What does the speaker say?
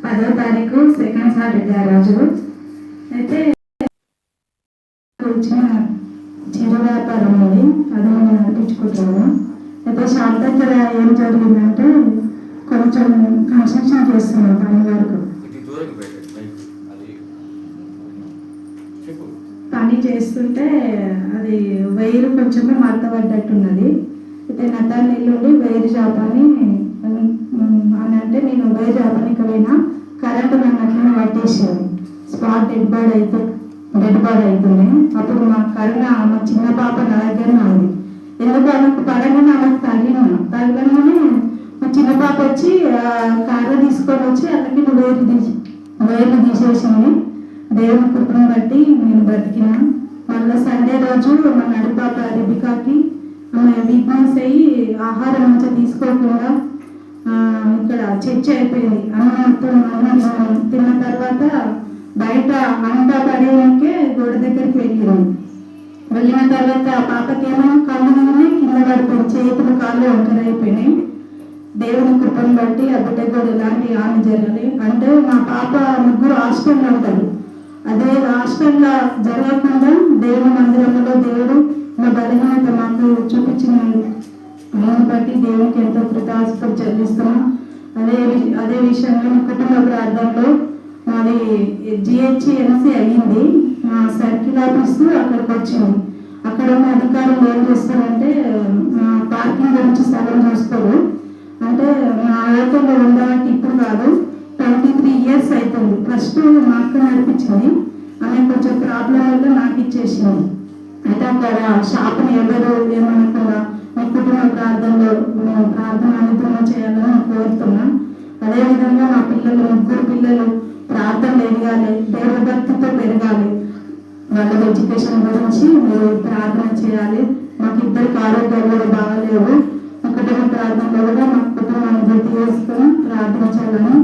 10వ తారీఖు second Saturday ఆ రోజు అయితే వచ్చిన చిరు వ్యాపారం ఉంది, అది నేను నడిపించుకుంటాను. అయితే షాప్ దగ్గర ఏం జరిగిందంటే కొంచెం కన్స్ట్రక్షన్ చేస్తున్నాం పని చేస్తుంటే అది వైరు కొంచెమే మడత పడ్డట్టున్నది. అయితే నతాన్ని నీళ్ళుండి వైరు షాప్ అని అంటే నేను వైరు షాపానికి పోయినా కరెంటు నన్ను అట్లనే పట్టేసేది. స్పాట్ డెడ్ బాడీ అవుతుంది. అప్పుడు మా కరుణ మా చిన్న పాప నా దగ్గరనే ఉంది. ఎందుకు ఆమెకు పడగానే ఆమెకు తగిలంగానే మా చిన్న పాప వచ్చి కర్ర తీసుకొని వచ్చి అక్కడికి వైర్లు తీసేసింది. దేవుని కృపను బట్టి నేను బ్రతికిన. మళ్ళీ సండే రోజు మా నడిపాప రిబికాకి ఆమె వీక్నెస్ అయ్యి ఆహారం మంచిగా తీసుకోకుండా ఇక్కడ చర్చ అయిపోయింది. అన్నం తిన్న తర్వాత బయట అంట పడేయడానికే గోడ దగ్గరికి వెళ్ళిన తర్వాత పాపకి ఏమైనా కళ్ళు కింద పడిపోయింది, చేతులు కాళ్ళు వంకరైపోయినాయి. దేవుని కృపను బట్టి ఆ బిడ్డ కూడా ఎలాంటి హాని జరగాలి అంటే మా పాప ముగ్గురు హాస్టల్లో ఉంటారు. అదే హాస్టల్లో జరగకుండా దేవుని మందిరంలో దేవుడు మా బలహీనత మాకు చూపించిన దాన్ని బట్టి దేవునికి ఎంతో కృతజ్ఞతలు చెల్లిస్తున్నాం. అదే విషయంలో కుటుంబ ప్రార్థనలో మాది GHMC అయ్యింది. మా సర్కిల్ ఆఫీస్ అక్కడికి వచ్చింది. అక్కడ ఉన్న అధికారులు ఏం చేస్తారంటే పార్కింగ్ గురించి స్థలం చూస్తారు. అంటే మా హోటల్లో ఉండడానికి ఇప్పుడు కాదు, 23 years అవుతుంది. ఫస్ట్ మా అక్క నడిపించింది, ఆమె కొంచెం ప్రాబ్లం వల్ల నాకు ఇచ్చేసింది. అయితే అక్కడ షాప్ని ఎవరు ఏమనకుండా మీ కుటుంబ ప్రార్థనలో ప్రార్థన అనుగ్రహం చేయాలని కోరుతున్నాం. అదేవిధంగా మా ముగ్గురు పిల్లలు ప్రార్థనలు ఎదగాలి, దేవభక్తితో పెరగాలి. వాళ్ళ ఎడ్యుకేషన్ గురించి మీరు ప్రార్థన చేయాలి. మాకు ఇద్దరికి ఆరోగ్యాలు కూడా బాగాలేవు. మా కుటుంబ ప్రార్థనలో కూడా మా కుటుంబాన్ని గుర్తు చేసుకొని ప్రార్థించాలని